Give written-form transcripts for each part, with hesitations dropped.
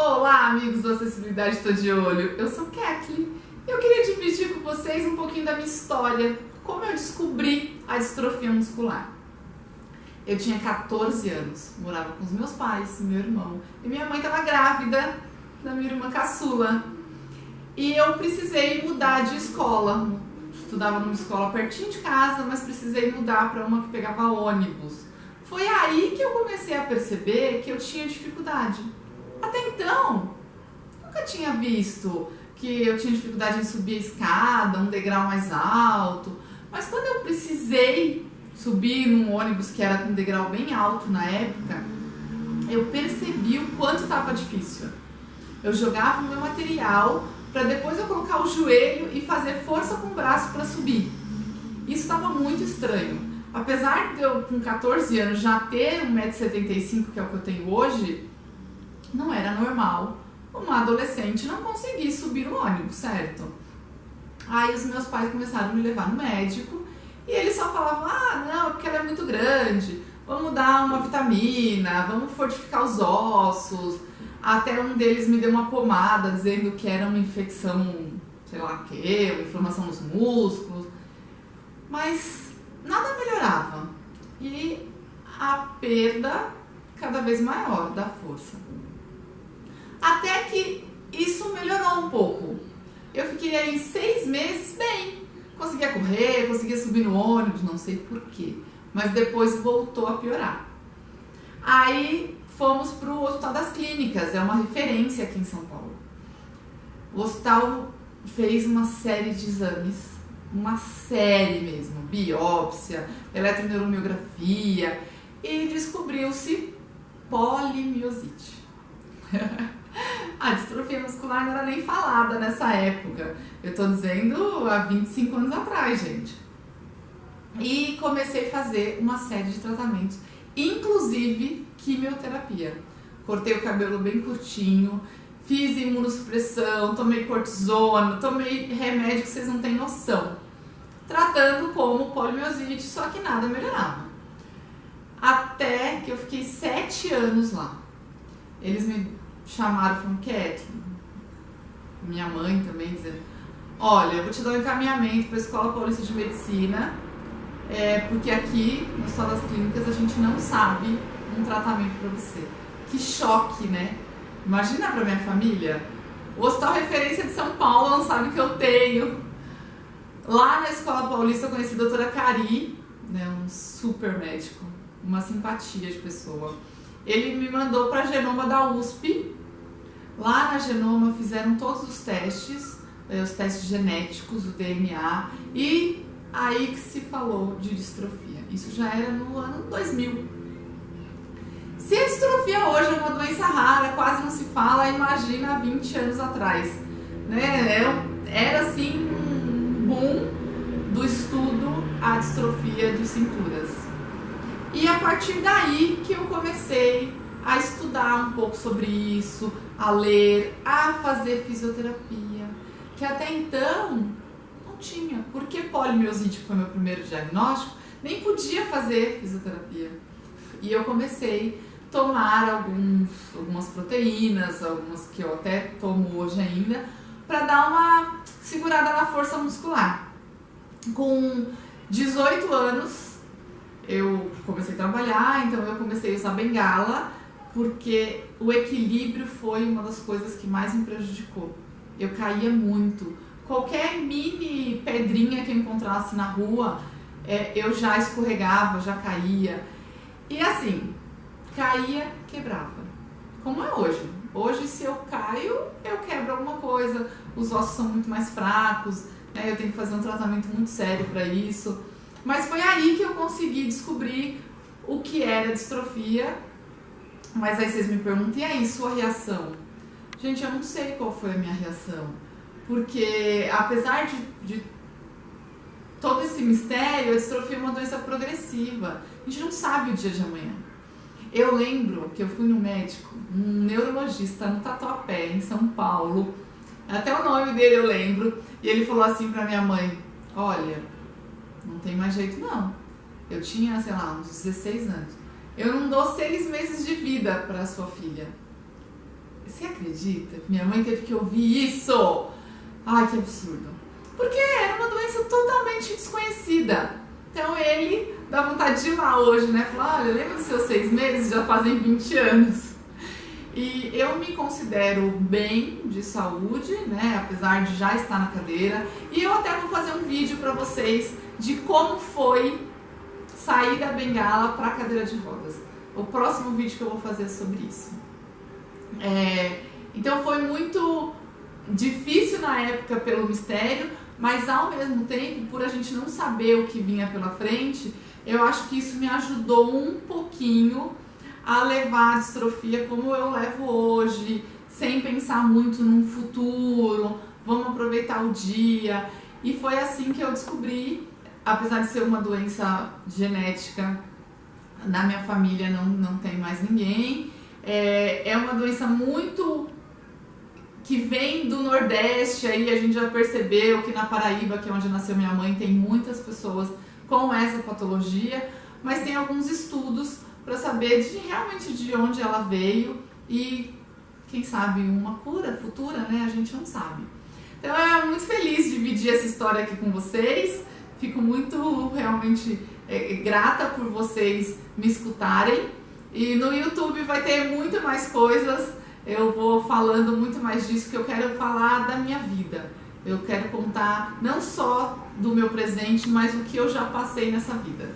Olá, amigos do Acessibilidade Tô de Olho, eu sou Kathleen e eu queria dividir com vocês um pouquinho da minha história, como eu descobri a distrofia muscular. Eu tinha 14 anos, morava com os meus pais, meu irmão, e minha mãe estava grávida da minha irmã caçula. E eu precisei mudar de escola, estudava numa escola pertinho de casa, mas precisei mudar para uma que pegava ônibus. Foi aí que eu comecei a perceber que eu tinha dificuldade. Até então, nunca tinha visto que eu tinha dificuldade em subir a escada, um degrau mais alto. Mas quando eu precisei subir num ônibus que era com um degrau bem alto na época, eu percebi o quanto estava difícil. Eu jogava o meu material para depois eu colocar o joelho e fazer força com o braço para subir. Isso estava muito estranho. Apesar de eu, com 14 anos, já ter 1,75 m, que é o que eu tenho hoje, não era normal uma adolescente não conseguir subir no ônibus, certo? Aí os meus pais começaram a me levar no médico e eles só falavam, não, porque ela é muito grande, vamos dar uma vitamina, vamos fortificar os ossos. Até um deles me deu uma pomada dizendo que era uma infecção, sei lá o que, uma inflamação nos músculos, mas nada melhorava e a perda cada vez maior da força. Até que isso melhorou um pouco. Eu fiquei aí 6 meses bem, conseguia correr, conseguia subir no ônibus, não sei porquê, mas depois voltou a piorar. Aí fomos para o Hospital das Clínicas, é uma referência aqui em São Paulo. O hospital fez uma série de exames, uma série mesmo, biópsia, eletroneuromiografia, e descobriu-se polimiosite. A distrofia muscular não era nem falada nessa época, eu tô dizendo há 25 anos atrás, gente. E comecei a fazer uma série de tratamentos, inclusive quimioterapia. Cortei o cabelo bem curtinho, fiz imunossupressão, tomei cortisona, tomei remédio que vocês não têm noção, tratando como polimiosite, só que nada melhorava. Até que eu fiquei 7 anos lá. Eles me chamaram e falaram, Kathleen, minha mãe também, dizendo, olha, eu vou te dar um encaminhamento para a Escola Paulista de Medicina, porque aqui no Hospital das Clínicas a gente não sabe um tratamento para você. Que choque, né? Imagina para minha família, o Hospital Referência de São Paulo não sabe o que eu tenho. Lá na Escola Paulista eu conheci a doutora Cari, né, um super médico, uma simpatia de pessoa. Ele me mandou para a Genoma da USP. Lá na Genoma fizeram todos os testes genéticos, o DNA, e aí que se falou de distrofia. Isso já era no ano 2000. Se a distrofia hoje é uma doença rara, quase não se fala, imagina há 20 anos atrás, né? Era assim um boom do estudo à distrofia de cinturas. E a partir daí que eu comecei a estudar um pouco sobre isso, a ler, a fazer fisioterapia, que até então não tinha, porque polimiosite, que foi meu primeiro diagnóstico, nem podia fazer fisioterapia. E eu comecei a tomar algumas proteínas, algumas que eu até tomo hoje ainda, para dar uma segurada na força muscular. Com 18 anos, eu comecei a trabalhar, então eu comecei a usar bengala, porque o equilíbrio foi uma das coisas que mais me prejudicou. Eu caía muito. Qualquer mini pedrinha que eu encontrasse na rua, eu já escorregava, já caía. E assim, caía, quebrava. Como é hoje. Hoje, se eu caio, eu quebro alguma coisa. Os ossos são muito mais fracos, né? Eu tenho que fazer um tratamento muito sério para isso. Mas foi aí que eu consegui descobrir o que era distrofia. Mas aí vocês me perguntam, e aí, sua reação? Gente, eu não sei qual foi a minha reação. Porque apesar de todo esse mistério, a distrofia é uma doença progressiva. A gente não sabe o dia de amanhã. Eu lembro que eu fui no médico, um neurologista no Tatuapé, em São Paulo. Até o nome dele eu lembro. E ele falou assim pra minha mãe, olha, não tem mais jeito não. Eu tinha, sei lá, uns 16 anos. Eu não dou 6 meses de vida para sua filha. Você acredita que minha mãe teve que ouvir isso? Ai, que absurdo. Porque era uma doença totalmente desconhecida. Então ele dá vontade de ir lá hoje, né? Falar, olha, lembra dos seus 6 meses? Já fazem 20 anos. E eu me considero bem de saúde, né? Apesar de já estar na cadeira. E eu até vou fazer um vídeo para vocês de como foi sair da bengala para a cadeira de rodas. O próximo vídeo que eu vou fazer é sobre isso. Então foi muito difícil na época pelo mistério, mas ao mesmo tempo, por a gente não saber o que vinha pela frente, eu acho que isso me ajudou um pouquinho a levar a distrofia como eu levo hoje, sem pensar muito num futuro, vamos aproveitar o dia. E foi assim que eu descobri, apesar de ser uma doença genética, na minha família não tem mais ninguém. É uma doença muito que vem do Nordeste, aí a gente já percebeu que na Paraíba, que é onde nasceu minha mãe, tem muitas pessoas com essa patologia, mas tem alguns estudos para saber realmente de onde ela veio e, quem sabe, uma cura futura, né? A gente não sabe. Então eu muito feliz de dividir essa história aqui com vocês, fico muito realmente grata por vocês me escutarem. E no YouTube vai ter muito mais coisas, eu vou falando muito mais disso, que eu quero falar da minha vida. Eu quero contar não só do meu presente, mas o que eu já passei nessa vida.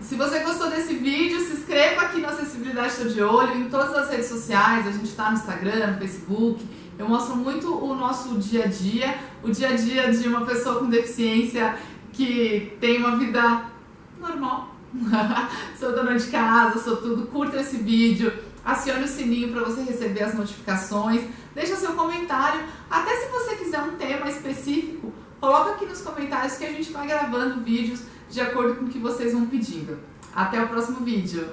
Se você gostou desse vídeo, se inscreva aqui no Acessibilidade Estou de Olho, em todas as redes sociais, a gente está no Instagram, no Facebook. Eu mostro muito o nosso dia a dia, o dia a dia de uma pessoa com deficiência que tem uma vida normal. Sou dona de casa, sou tudo. Curta esse vídeo, acione o sininho para você receber as notificações, deixa seu comentário, até se você quiser um tema específico, coloca aqui nos comentários que a gente vai gravando vídeos de acordo com o que vocês vão pedindo. Até o próximo vídeo!